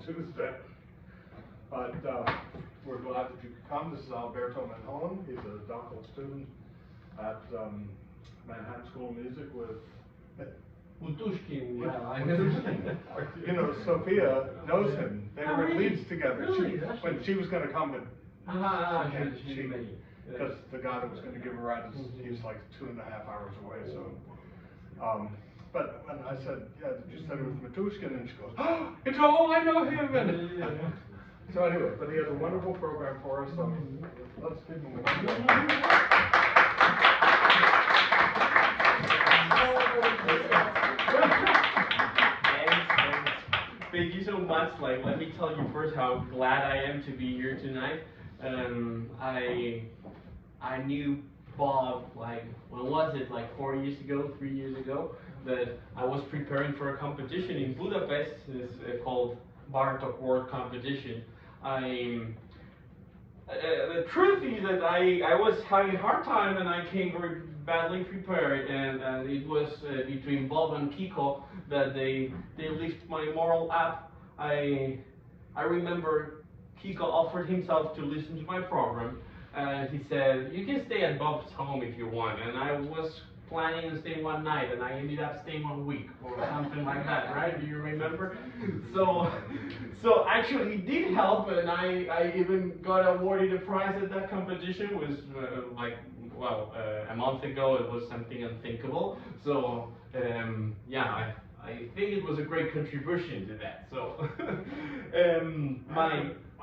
Tuesday. But we're glad that you could come. This is Alberto Menjon. He's a doctoral student at Manhattan School of Music with Putushkin, You know, Sophia knows him. They were in really? Leeds together. Really? When she was going to come, but she's amazing. because the guy that was going to give her a ride, he's like 2.5 hours away. So, but when I said, yeah, did you study with Matushkin? And she goes, oh, it's all I know him. And so anyway, but he has a wonderful program for us. So let's give him a Thank you so much. Like, let me tell you first how glad I am to be here tonight. I knew Bob, like, when was it? Like 4 years ago, 3 years ago, that I was preparing for a competition in Budapest. It's called Bartok World Competition. The truth is that I was having a hard time, and I came very badly prepared, and it was between Bob and Kiko that they lift my moral up. I remember Kiko offered himself to listen to my program, and he said, you can stay at Bob's home if you want, and I was planning on staying one night, and I ended up staying 1 week or something like that, right? Do you remember? So actually it did help, and I even got awarded a prize at that competition. It was a month ago. It was something unthinkable. So yeah, I think it was a great contribution to that. So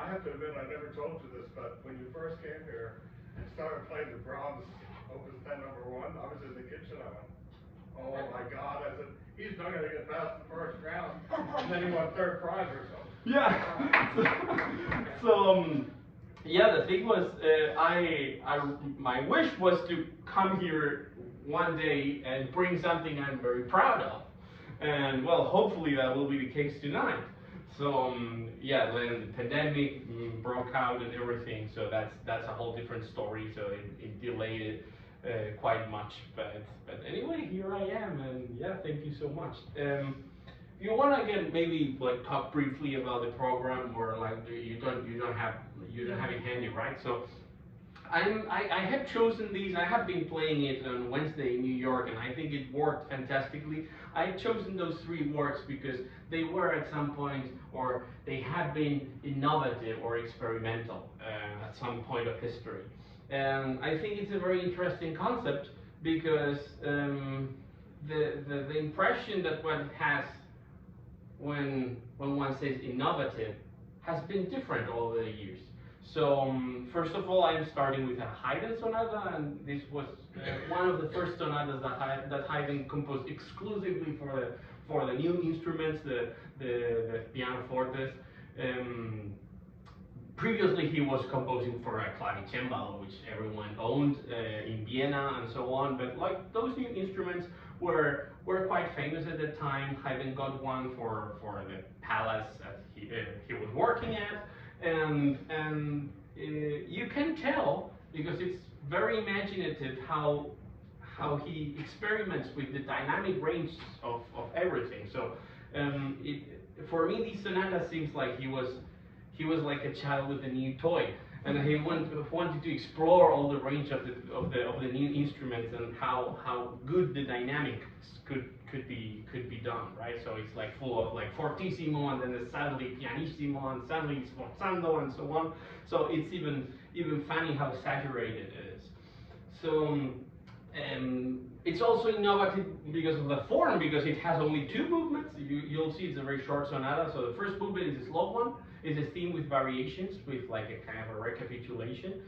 I have to admit, I never told you this, but when you first came here and started playing the Brahms Opus 10 #1, I was in the kitchen. I went, oh my God! I said, he's not going to get past the first round, and then he won third prize or something. Yeah. Yeah, the thing was, my wish was to come here one day and bring something I'm very proud of, and well, hopefully that will be the case tonight. So yeah, then the pandemic broke out and everything, so that's a whole different story. So it delayed it quite much, but anyway, here I am, and yeah, thank you so much. You want to again maybe like talk briefly about the program, or like you don't have it handy, right? So I have chosen these. I have been playing it on Wednesday in New York, and I think it worked fantastically. I have chosen those 3 works because they were at some point, or they have been innovative or experimental at some point of history. And I think it's a very interesting concept because the impression that one has when one says innovative has been different over the years. So first of all, I'm starting with a Haydn sonata, and this was one of the first sonatas that Haydn composed exclusively for the new instruments, the pianofortes. Previously, he was composing for a clavicembalo, which everyone owned in Vienna and so on. But like those new instruments were quite famous at the time. Haydn got one for the palace that he was working at. And you can tell, because it's very imaginative, how he experiments with the dynamic range of everything. So for me, this sonata seems like he was like a child with a new toy, and he wanted to explore all the range of the new instruments and how good the dynamics could be done, right? So it's like full of like fortissimo, and then suddenly pianissimo, and suddenly sforzando, and so on. So it's even funny how saturated it is. So it's also innovative because of the form, because it has only 2 movements. You'll see it's a very short sonata. So the first movement is a slow one. It's a theme with variations, with like a kind of a recapitulation.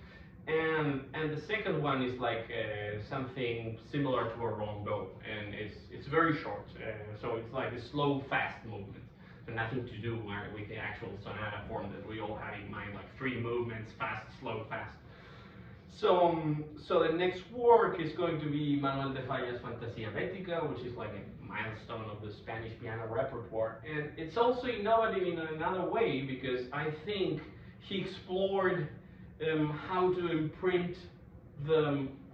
And the second one is like something similar to a rondo, and it's very short. So it's like a slow, fast movement. So nothing to do with the actual sonata form that we all have in mind, like 3 movements, fast, slow, fast. So the next work is going to be Manuel de Falla's Fantasia Bética, which is like a milestone of the Spanish piano repertoire. And it's also innovative in another way, because I think he explored how to imprint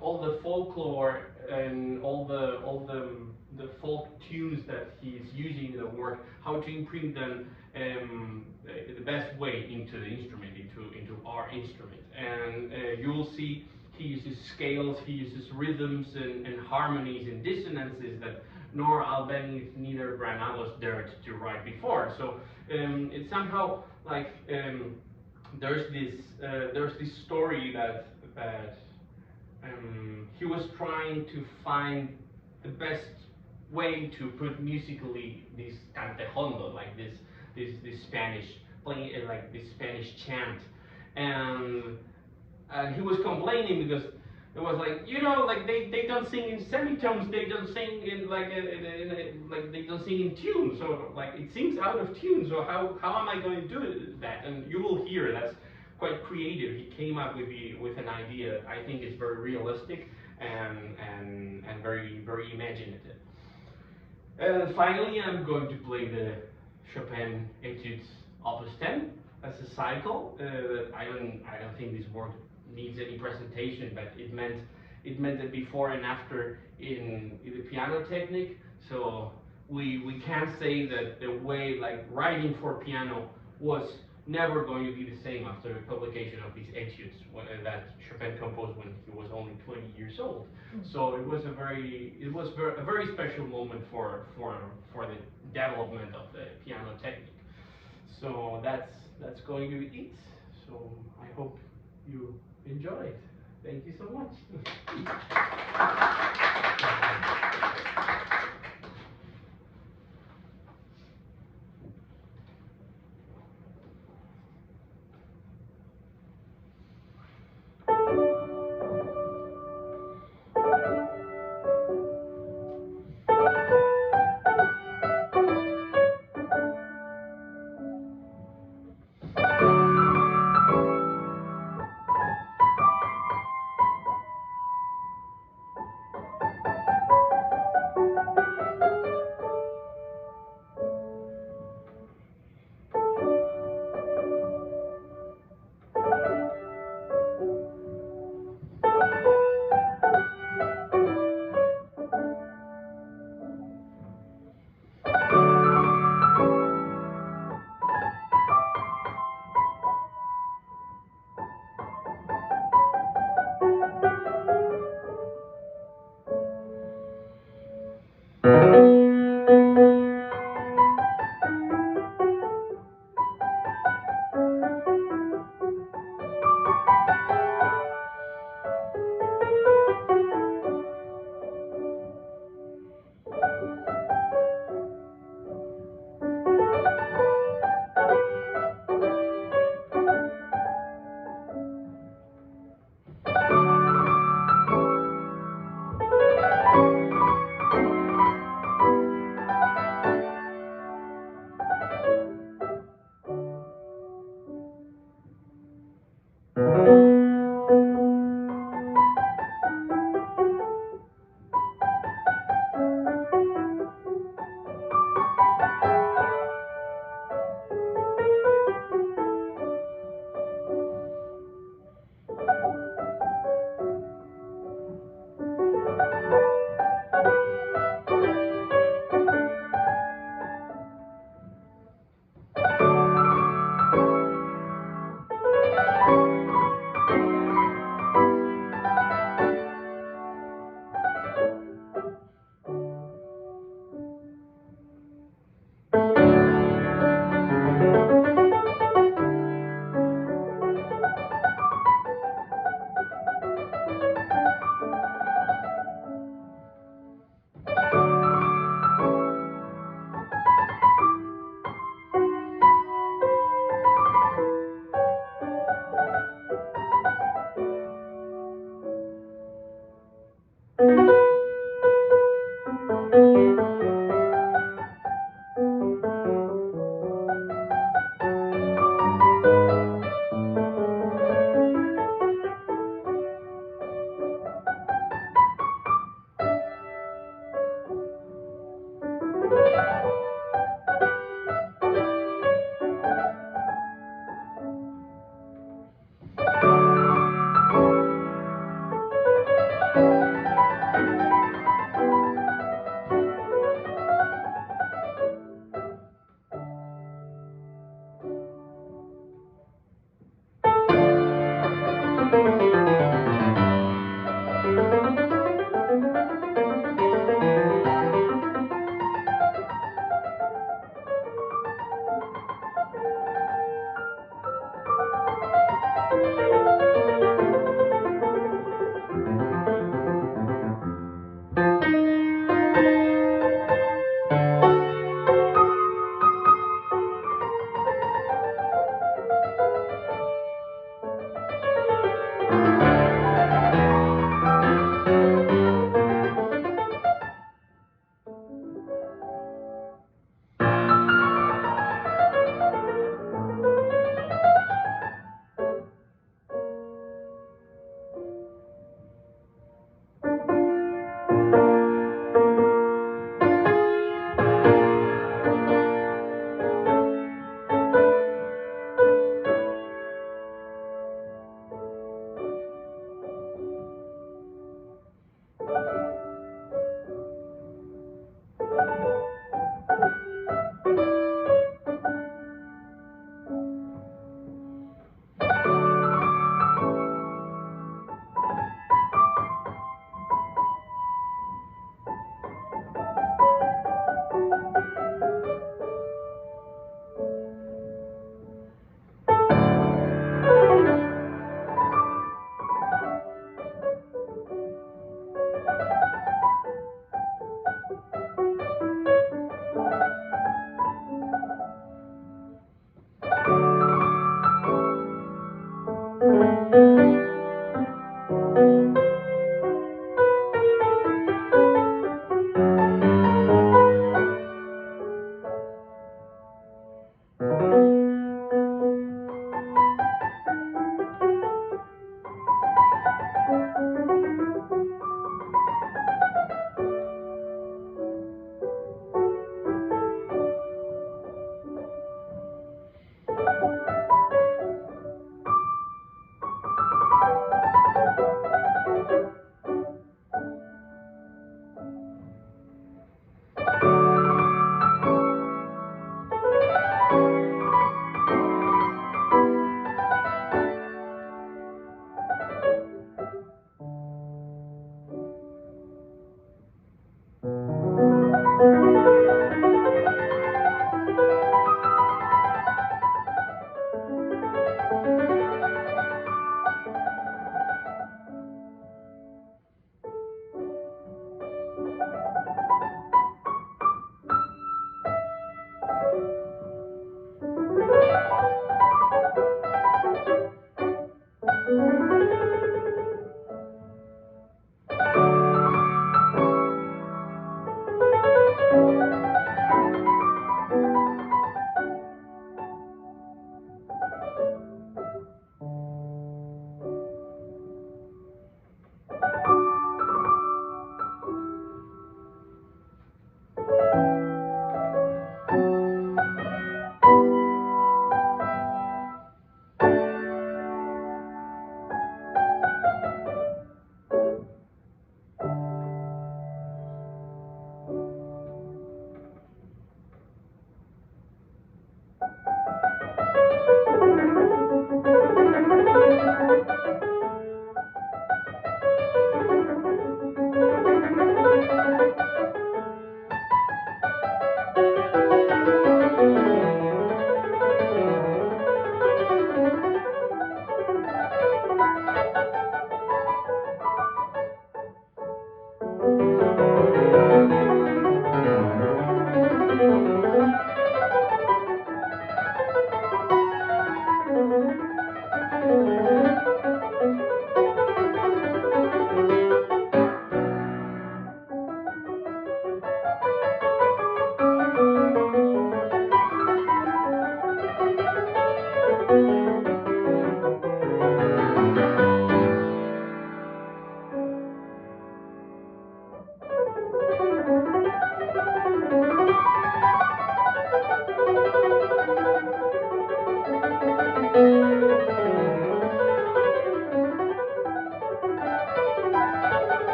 all the folklore and all the folk tunes that he's using in the work, how to imprint them best way into the instrument, into our instrument. And you will see he uses scales, he uses rhythms and harmonies and dissonances that nor Albeniz, neither Granados dared to write before. So it's somehow like there's this story that he was trying to find the best way to put musically this cantejondo, like this Spanish playing like this Spanish chant, and he was complaining because it was like, you know, like they don't sing in semitones, they don't sing in like like they don't sing in tune, so like it seems out of tune. So how am I going to do that? And you will hear that's quite creative. He came up with an idea. I think it's very realistic and very imaginative. Finally, I'm going to play the Chopin Etudes Opus 10 as a cycle. I don't think this work needs any presentation, but it meant a before and after in the piano technique. So we can say that the way like writing for piano was never going to be the same after the publication of these etudes that Chopin composed when he was only 20 years old. So it was a very special moment for the development of the piano technique. So that's going to be it. So I hope you enjoy it. Thank you so much.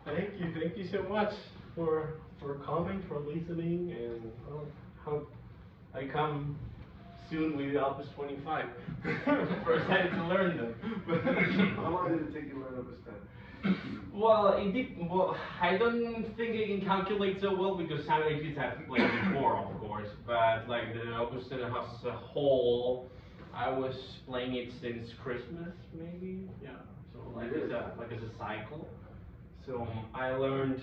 Thank you so much for coming, for listening, and hope I come soon with Opus 25. We're excited to learn them. How long did it take you to learn Opus 10? Well, indeed, I don't think I can calculate so well because some ages have played before, of course, but like the Opus 10 as a whole, I was playing it since Christmas, maybe, yeah. So like as a cycle. So I learned.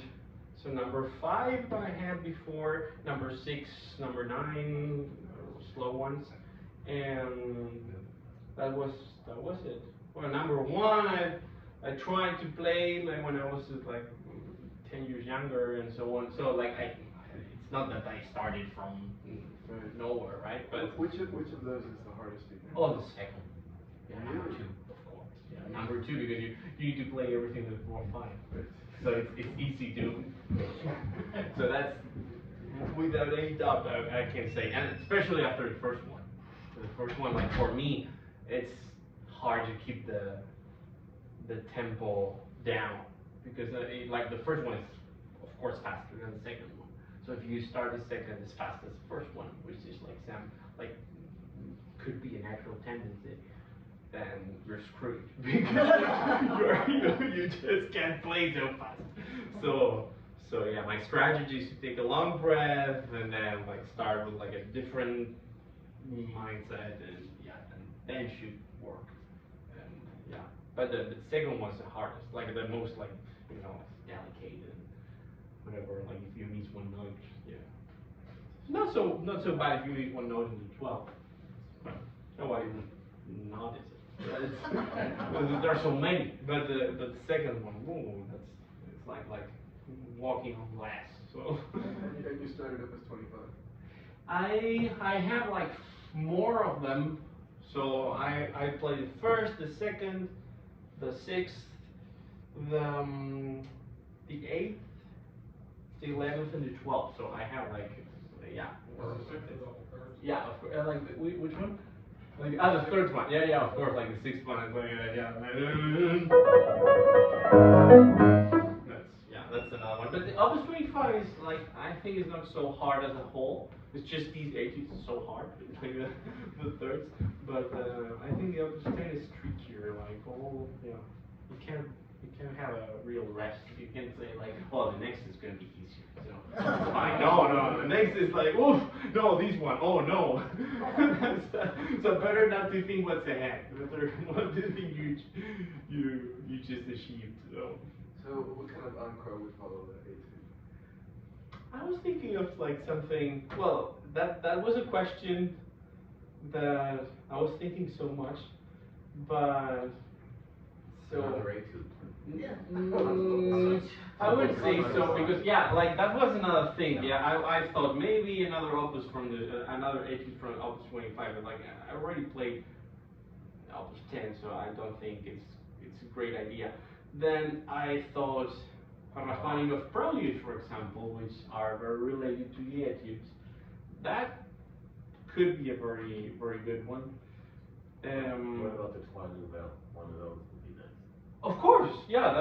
So number 5 I had before, number 6, number 9, slow ones, and that was it. Well, number 1 I tried to play like when I was like 10 years younger and so on. So like it's not that I started from nowhere, right? But which of those is the hardest to get? oh, the second. Yeah, number 2, of course. Yeah, number 2 because you need to play everything with 4 and 5. So it's easy to. So that's without any doubt I can say, and especially after the first one. The first one, like for me, it's hard to keep the tempo down because like the first one is of course faster than the second one. So if you start the second as fast as the first one, which is like could be a natural tendency, then you're screwed because you just can't play so fast. So yeah, my strategy is to take a long breath and then like start with like a different mindset and yeah, and then should work. And yeah, but the second one's the hardest, like the most like delicate and whatever. Like if you miss one note, yeah, not so bad if you miss one note in the 12th. But nobody notices. There are so many, but the second one, whoa, it's like walking on glass. So. And you started Opus 25. I have like more of them. So I played the first, the second, the 6th, the 8th, the 11th, and the 12th. So I have like yeah. Yeah, of course. Like which one? Like, the third one. Yeah, of course. Like the 6th one, I'm playing it. Yeah. That's another one. But the Opus 25 is like I think it's not so hard as a whole. It's just these ages is so hard, like the thirds. But I think the Opus 10 is trickier. Like you can't have a real rest. You can't say like, oh, the next is gonna be easier. So fine. No, the next is like, oh no, this one. Oh no. So better not to think what's ahead. Better what do you think you just achieved. So what kind of encore would follow that 18? I was thinking of like something. Well, that was a question that I was thinking so much, but so. Another etude. I would say so because yeah, like that was another thing. Yeah, I thought maybe another opus from another etude from Opus 25, but like I already played Opus 10, so I don't think it's a great idea. Then I thought Rachmaninoff preludes, for example, which are very related to the etudes, that could be a very, very good one. What about the Trois Nouvelles? One of those would be nice. Of course, yeah,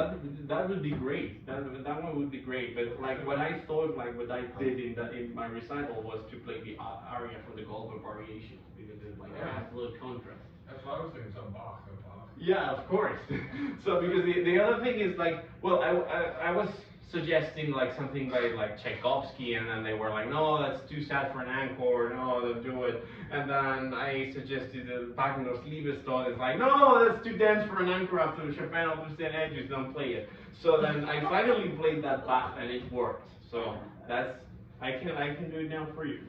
that would be great. That one would be great. But like what I thought, like what I did in my recital was to play the aria from the Goldberg Variations because it like has a little contrast. That's what I was thinking, some Bach. Yeah, of course. So because the other thing is like, well, I was suggesting like something by like Tchaikovsky, and then they were like, no, that's too sad for an encore. No, don't do it. And then I suggested Wagner's Liebestod. It's like, no, that's too dense for an encore after the Chopin Opus 10 Edges. Don't play it. So then I finally played that Bach, and it worked. So that's I can do it now for you.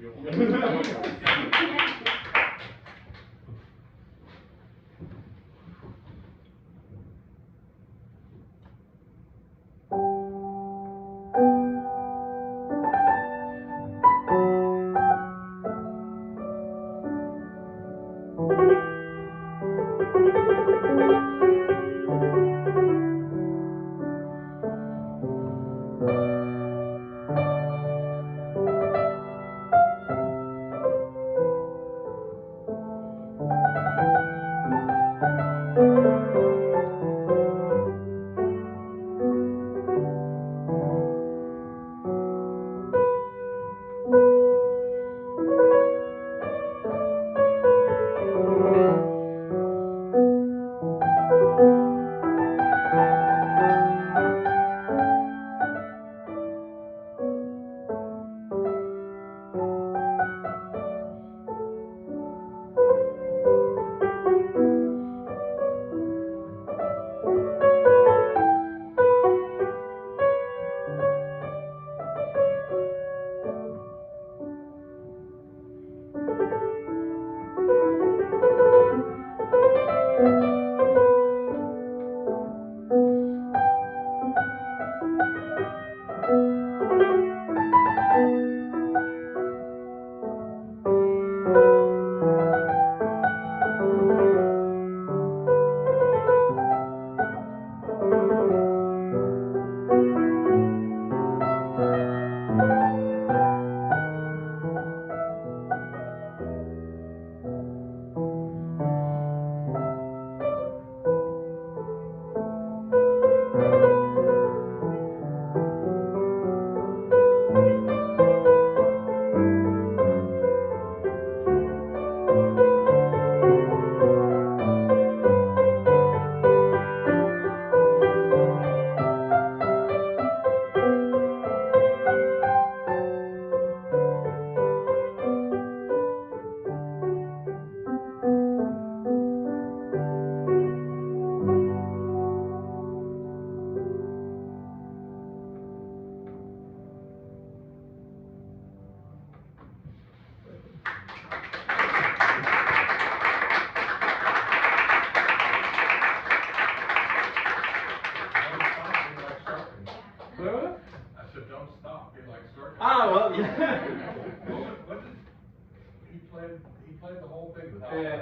What did, he played the whole thing without. Yeah,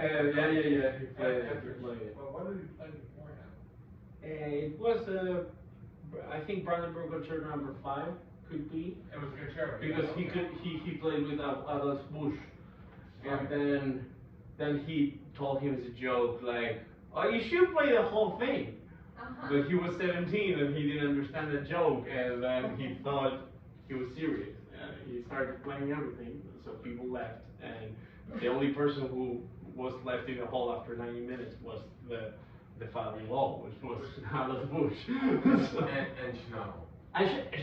he played it. Well, what did he play beforehand? It was, I think Brandenburg Concerto number 5 could be. It was a concerto. Because he played with Adolf Busch, and then he told him as a joke like, oh, you should play the whole thing. But he was 17 and he didn't understand the joke, and then he thought he was serious. He started playing everything, so people left, and the only person who was left in the hall after 90 minutes was the father-in-law, which was Adolf Busch. So, And Schnabel.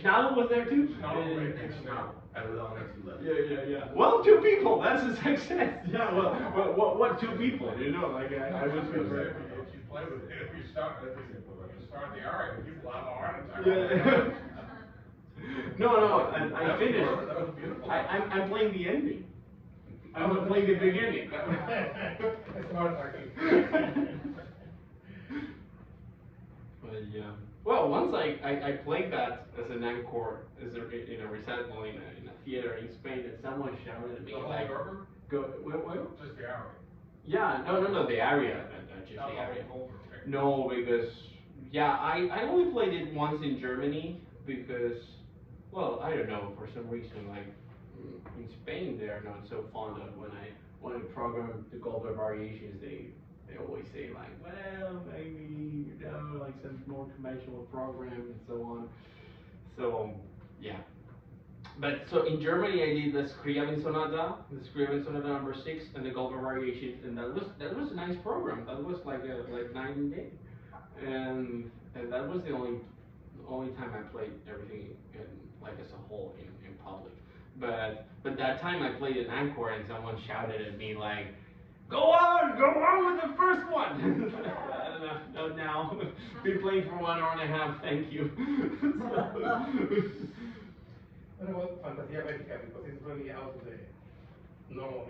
Schnabel was there too? And Schnabel. I was on next to left. Yeah. Well, 2 people, that's a success. Yeah, well, what 2 people, you know, like I was with If you play with it, if you start the aria, people have a heart attack. Yeah. No, I finished. That was beautiful. I'm playing the ending. I'm not playing the beginning. It's hard, But yeah. Well, once I played that as an encore, in a recital in a theater in Spain, and someone shouted at me The whole like, number? "Go, what?" Just the aria. Yeah, no, the aria, just Not the the aria. whole thing. No, because I only played it once in Germany because, well, I don't know, for some reason, like in Spain they are not so fond of when I program the Goldberg variations. They always say like, well, maybe, you know, like some more conventional program and so on. So yeah. But so in Germany I did the Scriabin Sonata number 6 and the Goldberg variations, and that was a nice program. That was like 9 days. And that was the only time I played everything like as a whole in public. But that time I played an encore and someone shouted at me like, go on with the first one. No, now been playing for 1 hour and a half. Thank you. What about Fantasia Bética? Because it's really out of the normal,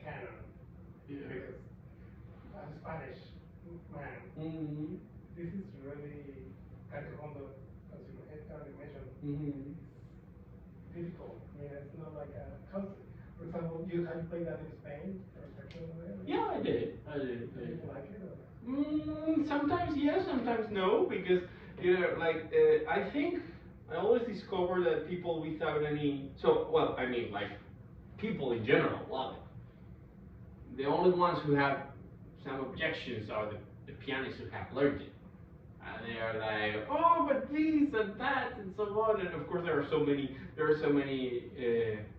canon. Yeah. Because as a Spanish man, Mm-hmm. this is really Carcajondo, as you mentioned, difficult. I mean, it's not like a concert. For example, have you played that in Spain or Turkey or whatever? Yeah, I did. Did you like it? Or? Sometimes yes, sometimes no, because I think I always discover that people without any people in general love it. The only ones who have some objections are the pianists who have learned it. And they are like, oh, but this and that and so on. And of course there are so many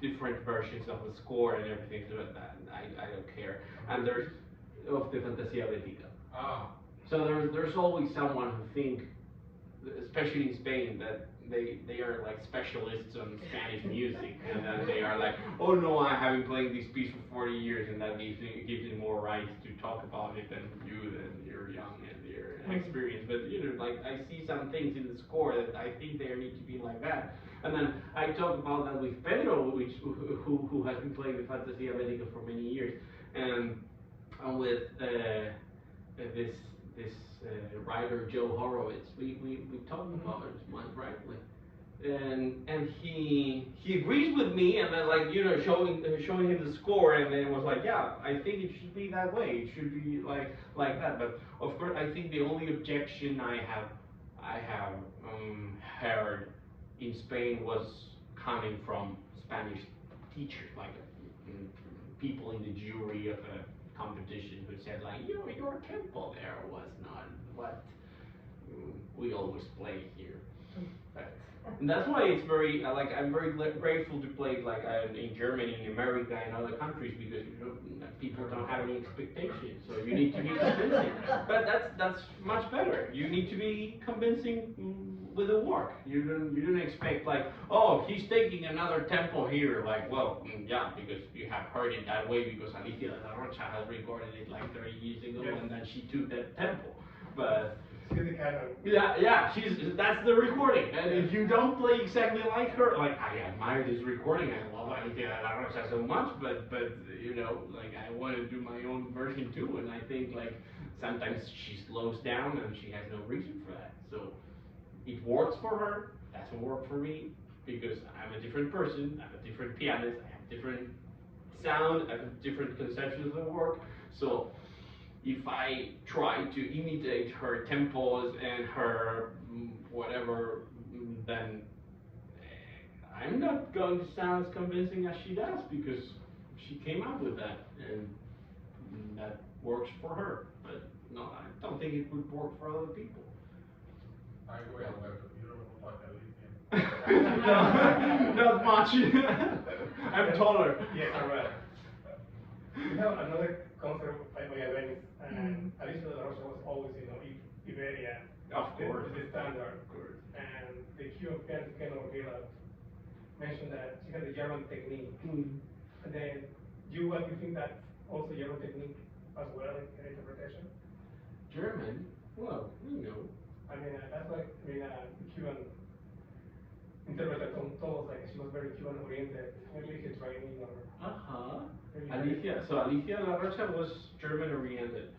different versions of the score and everything to it that I don't care. And there's of the Fantasia Bética. Ah. So there's always someone who think, especially in Spain, that they are like specialists on Spanish music, and then they are like, oh no, I have been playing this piece for 40 years, and that gives me more rights to talk about it than you're young and you're inexperienced. But like I see some things in the score that I think they need to be like that. And then I talk about that with Pedro, who has been playing the Fantasia Bética for many years, and with this writer Joe Horowitz. We talked about it once, right? And he agrees with me, and then showing him the score, and then it was like, yeah, I think it should be that way. It should be like that. But of course, I think the only objection I have heard in Spain was coming from Spanish teachers, like people in the jury of a competition who said like, your tempo there was not what we always play here. And that's why it's very I'm very grateful to play in Germany, in America, and other countries, because people don't have any expectations, so you need to be convincing. But that's much better. You need to be convincing with the work. You don't expect like, oh, he's taking another tempo here, yeah, because you have heard it that way because Alicia de la Rocha has recorded it like 30 years ago, Yes. and then she took that tempo. But She's the kind of yeah, that's the recording. And if you don't play exactly like her, like I admire this recording, I love Alicia de la Rocha so much, but I want to do my own version too, and I think sometimes she slows down and she has no reason for that. So it works for her, doesn't work for me because I'm a different person, I'm a different pianist, I have different sound, I have different conceptions of work. So if I try to imitate her tempos and her whatever, then I'm not going to sound as convincing as she does because she came up with that and that works for her. But no, I don't think it would work for other people. I agree, Alberto, you don't look like Alicia. No, not much. I'm taller. Yes, all right. We have another concert by Venice, and Alicia de la Rocha was always, Iberia. Of course. The standard. Of course. And the Cuban pianist Ken Ortega mentioned that she had the German technique. And then, what do you think that's also German technique as well in interpretation? German? Well, I mean, that's like, the Cuban interpreter told us like she was very Cuban oriented, maybe his training or. Alicia La Rocha was German oriented.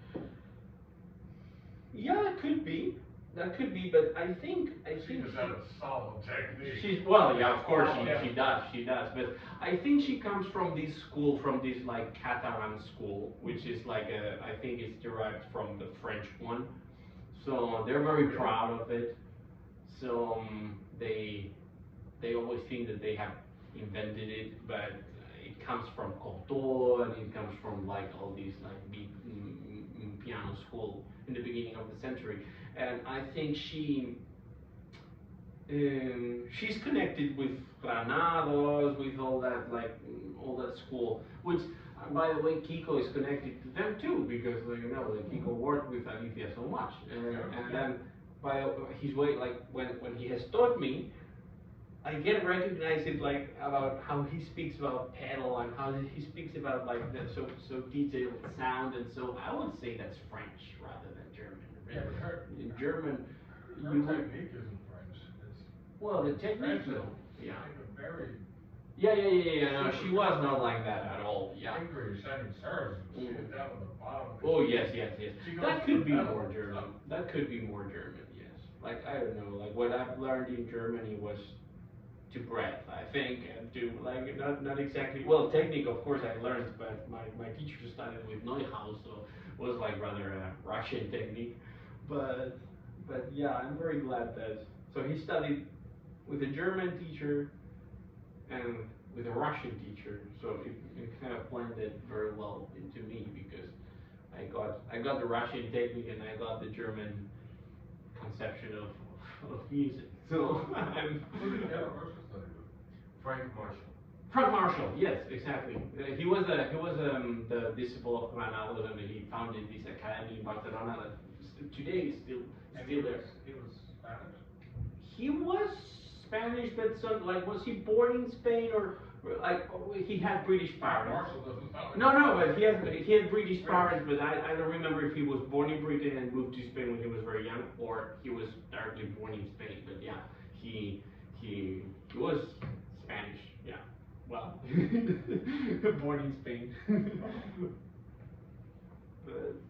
Yeah, it could be. That could be, but I think She just had a solid technique. of course she does, but I think she comes from this school, from this like Catalan school, which is like I think it's derived from the French one. So they're very proud of it. So they always think that they have invented it, but it comes from Cocteau and it comes from like all these like big piano school in the beginning of the century. And I think she's connected with Granados, with all that all that school. Which, by the way, Kiko is connected to them too, because Kiko worked with Alicia so much. And then by his way, like when he has taught me, I get recognized it like about how he speaks about pedal and how he speaks about like the so detailed sound, and so I would say that's French rather than German. Yeah, but her German, technique isn't French. It's well, the technique, French, yeah. very Yeah. No, she was not like that at all. Yeah. angry sounding stars. She was down on the bottom. Oh yes. She goes That could from be pedal more to German. up. That could be more German. Yes. Like I don't know. Like what I've learned in Germany was to breath, I think, and to like not exactly well technique. Of course, I learned, but my teacher started with Neuhaus, so it was like rather a Russian technique. But yeah, I'm very glad that so he studied with a German teacher and with a Russian teacher, so it kind of blended very well into me because I got the Russian technique and I got the German conception of music. So I'm Who did Ella Rocha study with? Frank Marshall. Frank Marshall, yes, exactly. He was the disciple of Granados, and he founded this academy in Barcelona that today is still there. He was Spanish? He was Spanish, but was he born in Spain or like he had British parents? Marshall doesn't sound like No, but he had British parents, but I don't remember if he was born in Britain and moved to Spain when he was very young, or he was directly born in Spain. But yeah, he was Spanish. Yeah, well, born in Spain.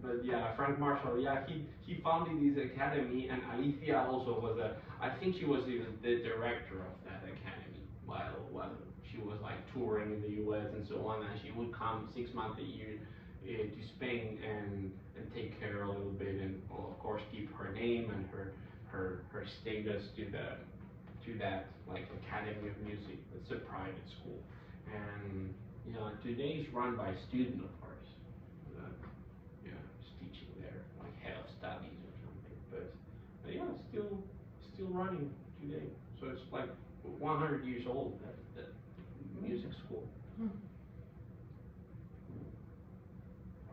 But yeah, Frank Marshall. Yeah, he founded this academy, and Alicia also was I think she was even the director of that academy while she was like touring in the U.S. and so on, and she would come 6 months a year to Spain and take care a little bit, and well, of course keep her name and her status to that like Academy of Music. It's a private school, and today it's run by a student of hers. Is teaching there, like head of studies or something. But yeah, still running today. So it's like 100 years old. That music school.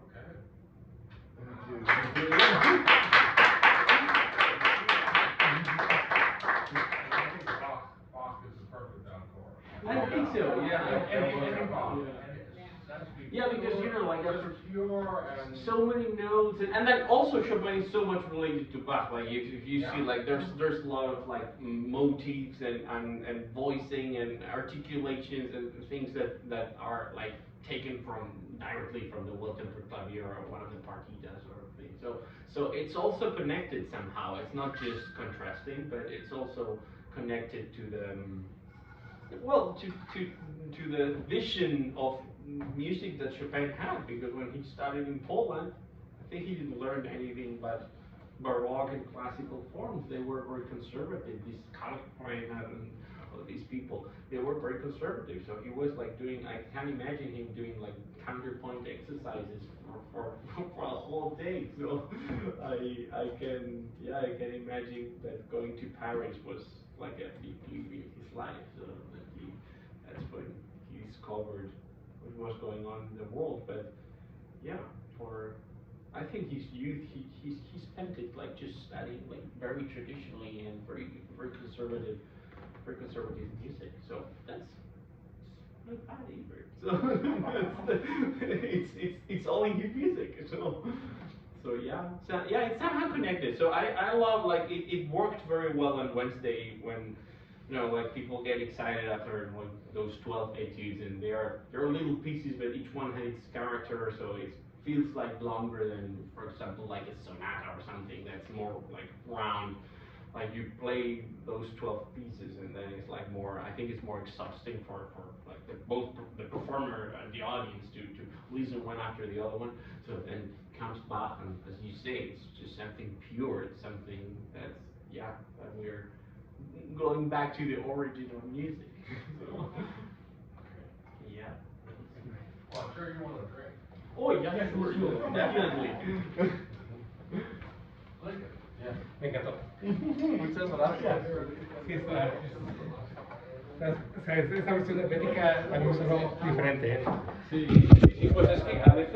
Okay. Thank you. I think Bach is the perfect encore. I think so. Yeah. Any Bach. Yeah. Yeah, because like after pure and so many notes, and then also Chopin is so much related to Bach. Like if you see like there's a lot of like motifs and voicing and articulations and things that are like taken directly from the Will Tempered Clavier or one of the partitas or things. So it's also connected somehow. It's not just contrasting, but it's also connected to the well, to the vision of music that Chopin had, because when he started in Poland, I think he didn't learn anything but Baroque and classical forms. They were very conservative. These Kalkbrenner and all these people, they were very conservative. So he was like doing, I can't imagine him doing like counterpoint exercises for a whole day. So I can imagine that going to Paris was like a big leap in his life. So that's when he discovered what was going on in the world. But yeah, I think his youth, he spent it like just studying like very traditionally and very conservative music. So that's not bad either. So it's all in his music. So yeah, it's somehow connected. So I love, like, it worked very well on Wednesday when, you know, like people get excited after like those 12 etudes, and they're little pieces, but each one has its character, so it feels like longer than, for example, like a sonata or something that's more like round. Like you play those 12 pieces, and then it's like more, I think it's more exhausting for like both the performer and the audience to listen one after the other one. So then comes Bach, and as you say, it's just something pure. It's something that's, that we're going back to the origin of music. So, yeah. Well, I'm sure you want to drink. Oh yeah, sure, definitely. Me encantó. Muchas gracias. Sí, esta versión de Bética también sonó diferente, ¿eh? Sí, y pues es que a veces